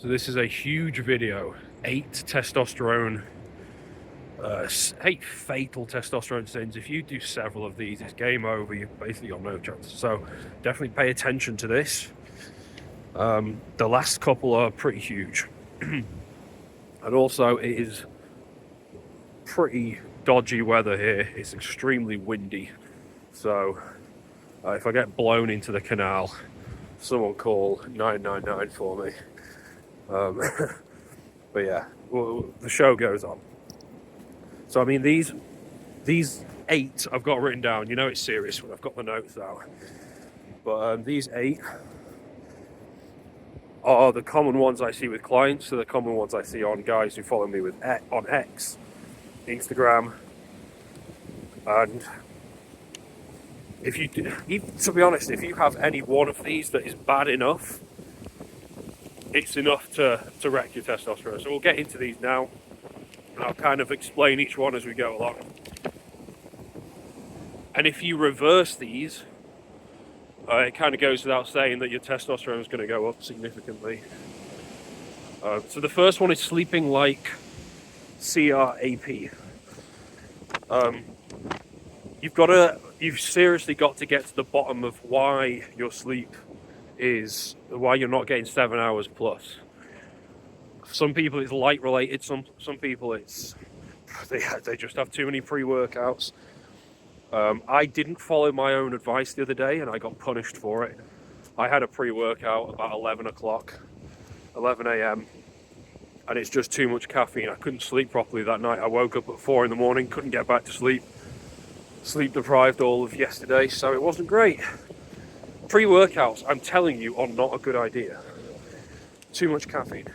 So this is a huge video, 8 testosterone, 8 fatal testosterone sins. If you do several of these, it's game over. You've basically got no chance. So definitely pay attention to this. The last couple are pretty huge. And also it is pretty dodgy weather here. It's extremely windy. So if I get blown into the canal, someone call 999 for me. But yeah, well, the show goes on. So I mean, these 8 I've got written down. You know it's serious when I've got the notes out. But these 8 are the common ones I see with clients. So the common ones I see on guys who follow me on X, Instagram, and if you do, to be honest, if you have any one of these that is bad enough, it's enough to wreck your testosterone. So we'll get into these now, and I'll kind of explain each one as we go along. And if you reverse these, it kind of goes without saying that your testosterone is going to go up significantly. So the first one is sleeping like CRAP. You've seriously got to get to the bottom of why your sleep is, why you're not getting 7 hours plus. Some people it's light related, some people it's they just have too many pre-workouts. I didn't follow my own advice the other day and I got punished for it. I had a pre-workout about 11 a.m. and it's just too much caffeine. I couldn't sleep properly that night. I woke up at 4 a.m, couldn't get back to sleep. Sleep deprived all of yesterday, so it wasn't great. Pre-workouts, I'm telling you, are not a good idea. Too much caffeine.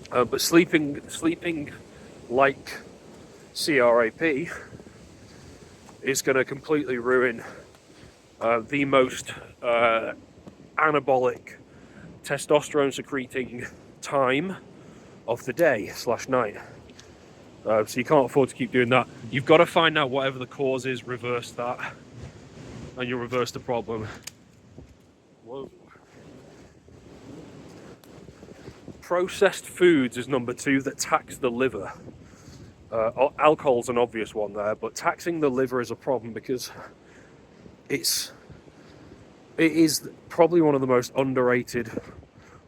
But sleeping like CRAP is going to completely ruin the most anabolic testosterone secreting time of the day / night. So you can't afford to keep doing that. You've got to find out whatever the cause is, reverse that, and you'll reverse the problem. Whoa. Processed foods is number 2 that tax the liver. Alcohol's an obvious one there, but taxing the liver is a problem because it is probably one of the most underrated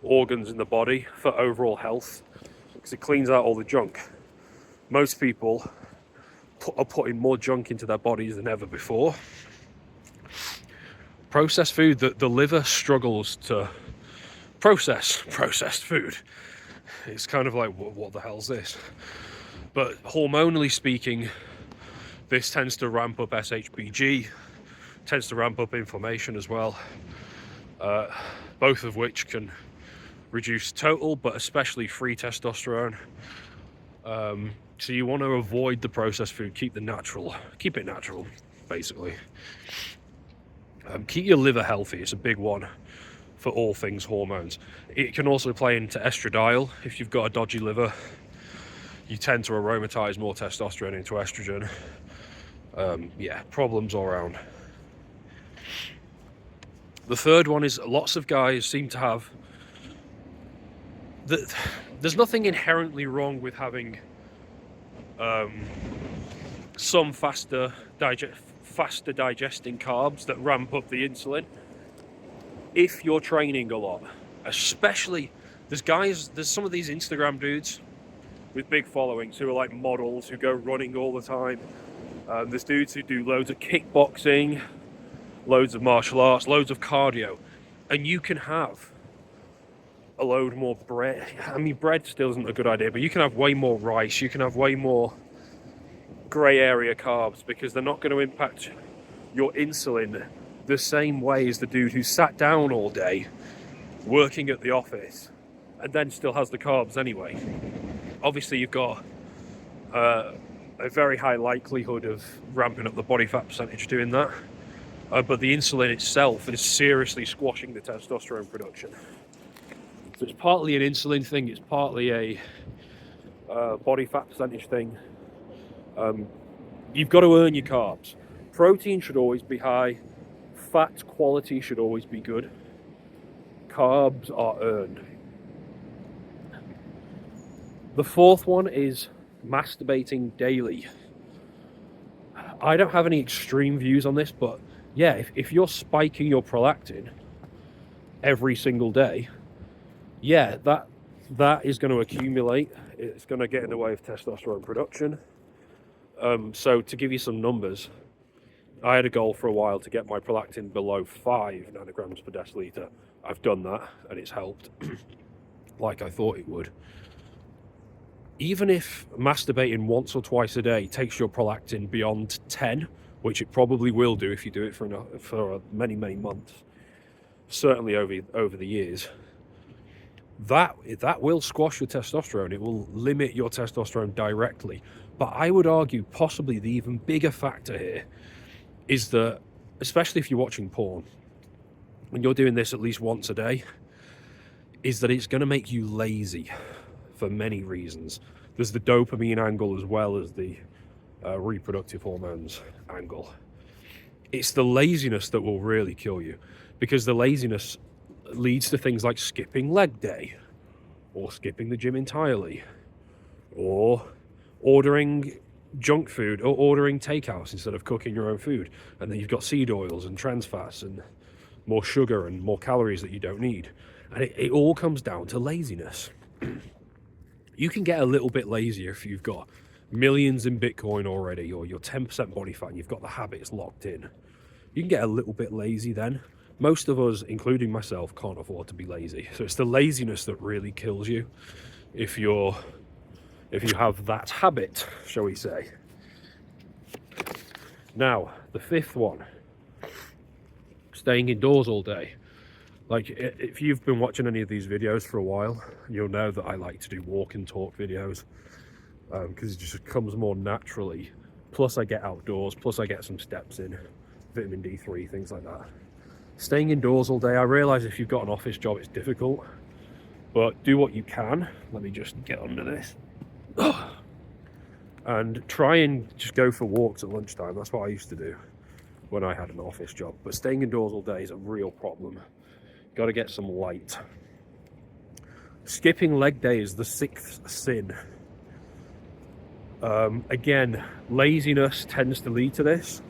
organs in the body for overall health because it cleans out all the junk. Most people are putting more junk into their bodies than ever before. Processed food, the liver struggles to process processed food. It's kind of like, what the hell's this? But hormonally speaking, this tends to ramp up SHBG, tends to ramp up inflammation as well, both of which can reduce total, but especially free testosterone. So you want to avoid the processed food, keep it natural, basically. Keep your liver healthy, it's a big one for all things hormones. It can also play into estradiol. If you've got a dodgy liver, you tend to aromatize more testosterone into estrogen. Problems all around. The third one is lots of guys seem to have there's nothing inherently wrong with having some faster digesting carbs that ramp up the insulin if you're training a lot. Especially there's some of these Instagram dudes with big followings who are like models who go running all the time. There's dudes who do loads of kickboxing, loads of martial arts, loads of cardio, and you can have a load more bread. I mean, bread still isn't a good idea, but you can have way more rice, you can have way more grey area carbs because they're not going to impact your insulin the same way as the dude who sat down all day working at the office and then still has the carbs anyway. Obviously you've got a very high likelihood of ramping up the body fat percentage doing that, but the insulin itself is seriously squashing the testosterone production. So it's partly an insulin thing, it's partly a body fat percentage thing. You've got to earn your carbs. Protein should always be high, fat quality should always be good. Carbs are earned. The fourth one is masturbating daily. I don't have any extreme views on this, but yeah, if you're spiking your prolactin every single day, yeah, that is going to accumulate. It's going to get in the way of testosterone production. So to give you some numbers, I had a goal for a while to get my prolactin below 5 nanograms per deciliter. I've done that, and it's helped, like I thought it would. Even if masturbating once or twice a day takes your prolactin beyond 10, which it probably will do if you do it for many, many months, certainly over the years, that will squash your testosterone. It will limit your testosterone directly. But I would argue possibly the even bigger factor here is that, especially if you're watching porn, when you're doing this at least once a day, is that it's going to make you lazy for many reasons. There's the dopamine angle as well as the reproductive hormones angle. It's the laziness that will really kill you, because the laziness leads to things like skipping leg day, or skipping the gym entirely, or ordering junk food, or ordering takeouts instead of cooking your own food. And then you've got seed oils and trans fats and more sugar and more calories that you don't need. And it all comes down to laziness. You can get a little bit lazier if you've got millions in Bitcoin already, or you're 10% body fat and you've got the habits locked in. You can get a little bit lazy then. Most of us, including myself, can't afford to be lazy. So it's the laziness that really kills you if you have that habit, shall we say. Now, the fifth one, staying indoors all day. Like, if you've been watching any of these videos for a while, you'll know that I like to do walk and talk videos, because it just comes more naturally. Plus I get outdoors, plus I get some steps in, vitamin D3, things like that. Staying indoors all day, I realise if you've got an office job it's difficult, but do what you can. Let me just get under this. And try and just go for walks at lunchtime. That's what I used to do when I had an office job. But staying indoors all day is a real problem. Got to get some light. Skipping leg day is the sixth sin. Again, laziness tends to lead to this.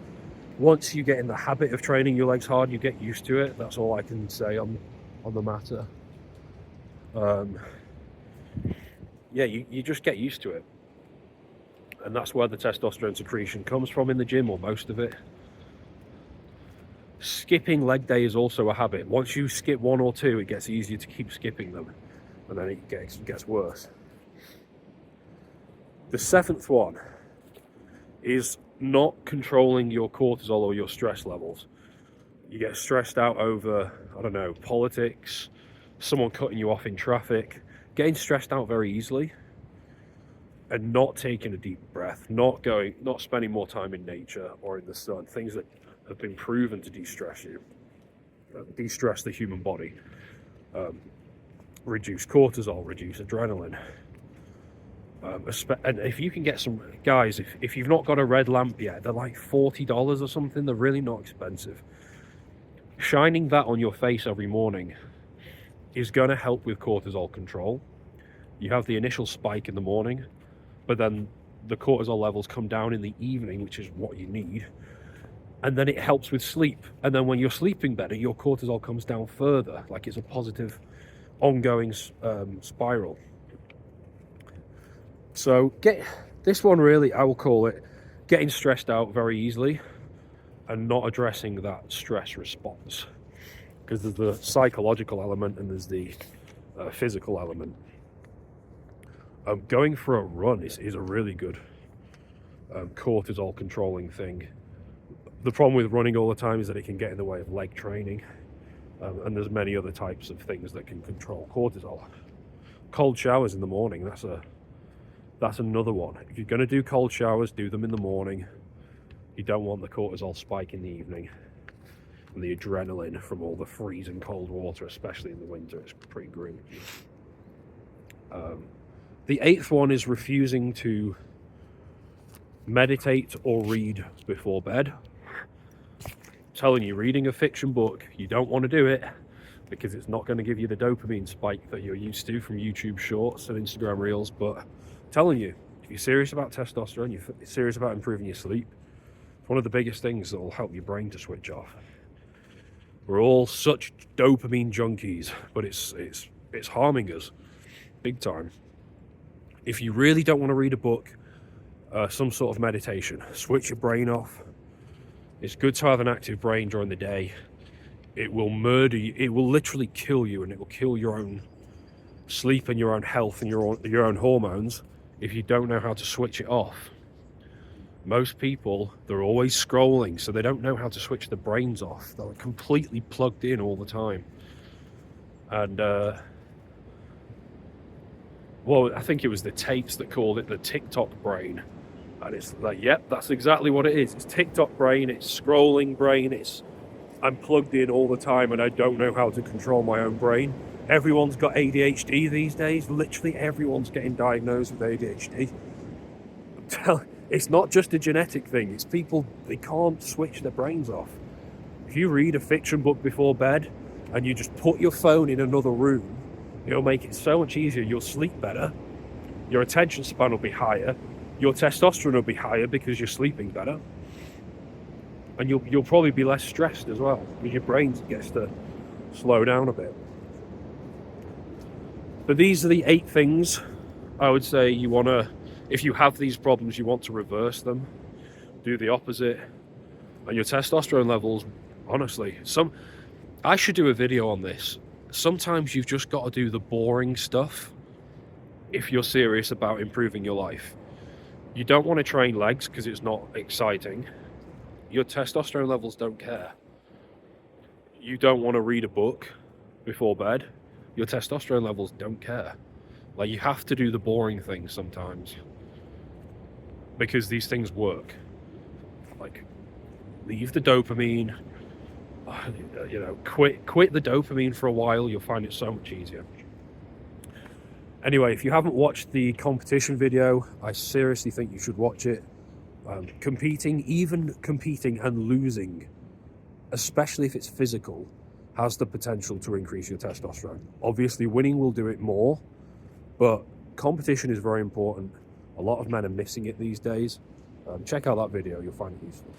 Once you get in the habit of training your legs hard, you get used to it. That's all I can say on the matter. Yeah, you just get used to it. And that's where the testosterone secretion comes from in the gym, or most of it. Skipping leg day is also a habit. Once you skip one or two, it gets easier to keep skipping them, and then it gets worse. The seventh one is not controlling your cortisol or your stress levels. You get stressed out over, I don't know, politics, someone cutting you off in traffic, getting stressed out very easily, and not taking a deep breath, not spending more time in nature or in the sun, things that have been proven to de-stress you, de-stress the human body, reduce cortisol, reduce adrenaline. And if you can get some, guys, if you've not got a red lamp yet, they're like $40 or something, they're really not expensive. Shining that on your face every morning is going to help with cortisol control. You have the initial spike in the morning, but then the cortisol levels come down in the evening, which is what you need. And then it helps with sleep. And then when you're sleeping better, your cortisol comes down further. Like, it's a positive, ongoing spiral. So get this one, really, I will call it getting stressed out very easily and not addressing that stress response. Because there's the psychological element and there's the physical element. Going for a run is a really good cortisol controlling thing. The problem with running all the time is that it can get in the way of leg training, and there's many other types of things that can control cortisol. Cold showers in the morning, that's another one. If you're going to do cold showers, do them in the morning. You don't want the cortisol spike in the evening, and the adrenaline from all the freezing cold water, especially in the winter. It's pretty grim. The eighth one is refusing to meditate or read before bed. I'm telling you, reading a fiction book, you don't want to do it. because it's not going to give you the dopamine spike that you're used to from YouTube Shorts and Instagram Reels. But I'm telling you, if you're serious about testosterone, you're serious about improving your sleep, it's one of the biggest things that will help your brain to switch off. We're all such dopamine junkies, but it's harming us big time. If you really don't want to read a book, some sort of meditation, switch your brain off. It's good to have an active brain during the day. It will murder you. It will literally kill you, and it will kill your own sleep and your own health and your own hormones if you don't know how to switch it off. Most people, they're always scrolling, so they don't know how to switch their brains off. They're completely plugged in all the time. And, well, I think it was the tapes that called it the TikTok brain. And it's like, yep, that's exactly what it is. It's TikTok brain, it's scrolling brain, I'm plugged in all the time and I don't know how to control my own brain. Everyone's got ADHD these days. Literally everyone's getting diagnosed with ADHD. It's not just a genetic thing. It's people, they can't switch their brains off. If you read a fiction book before bed and you just put your phone in another room, it'll make it so much easier. You'll sleep better. Your attention span will be higher. Your testosterone will be higher because you're sleeping better. And you'll probably be less stressed as well, because your brain gets to slow down a bit. But these are the 8 things I would say you want to, if you have these problems, you want to reverse them, do the opposite. And your testosterone levels, honestly, I should do a video on this. Sometimes you've just got to do the boring stuff if you're serious about improving your life. You don't want to train legs because it's not exciting. Your testosterone levels don't care. You don't want to read a book before bed. Your testosterone levels don't care. Like, you have to do the boring things sometimes because these things work. Like, leave the dopamine, quit the dopamine for a while. You'll find it so much easier. Anyway, if you haven't watched the competition video, I seriously think you should watch it. Competing and losing, especially if it's physical, has the potential to increase your testosterone. Obviously, winning will do it more, but competition is very important. A lot of men are missing it these days. Check out that video, you'll find it useful.